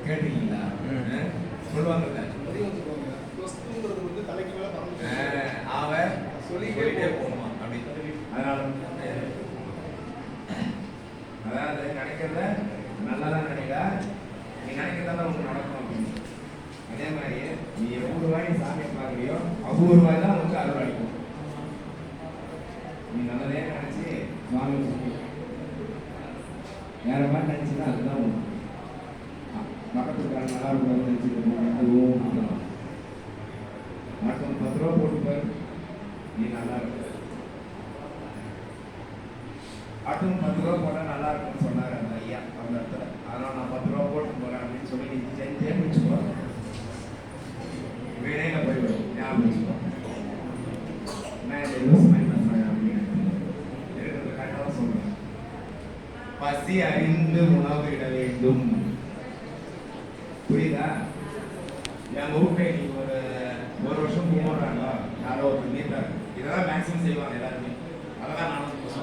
கேட்டீங்களா? சொல்லுவாங்கல்ல, அவன் சொல்லிட்டே போகணுமா அப்படி. அதனால அதாவது நினைக்கிறத நல்லதான் நினைக்கா, நீ நினைக்கிறதா உனக்கு நடக்கும் அப்படின்னு. அதே மாதிரி நீ எவ்வளவு ரூபாய் சாமியை பார்க்குறியோ அவ்வளவு ரூபாய் தான் உனக்கு அருள் அளிக்கும். நீ நல்லதே நினைச்சு சுவாமி வேற மாதிரி நினைச்சுன்னா அதுதான் உனக்கு. பக்கத்துக்காரன் நல்லா இருக்கும் நினைச்சுட்டு அதுவும் அப்படிதான். மற்றவங்க 10 ரூபா போட்டுப்பாரு, நீ நல்லா இருக்க. அதுவும் 10 ரூபா போட்டால் நல்லா இருக்கும்னு சொன்னார் அந்த ஐயா அந்த இடத்துல. அதனால் நான் 10 ரூபா போட்டு போகிறேன் அப்படின்னு சொல்லி நீ செஞ்சேன்னு வச்சுக்கோ, வேலையில் போய்விடும். ஞாபகம் வச்சுக்கோ, நான் இதை யூஸ் பண்ணி பண்ணுறேன் அப்படின்னு இருக்கிறது கரெக்டாக சொல்கிறேன். பசி அறிந்து உணவு இட வேண்டும். புரியுதா? என் வீட்டில் நீ ஒரு வருஷம் கும்பிடுறாங்க, யாரோ ஒரு நீட்டாக இதெல்லாம் மேக்ஸிமம் செய்வாங்க எல்லாருமே. அதெல்லாம் நானும்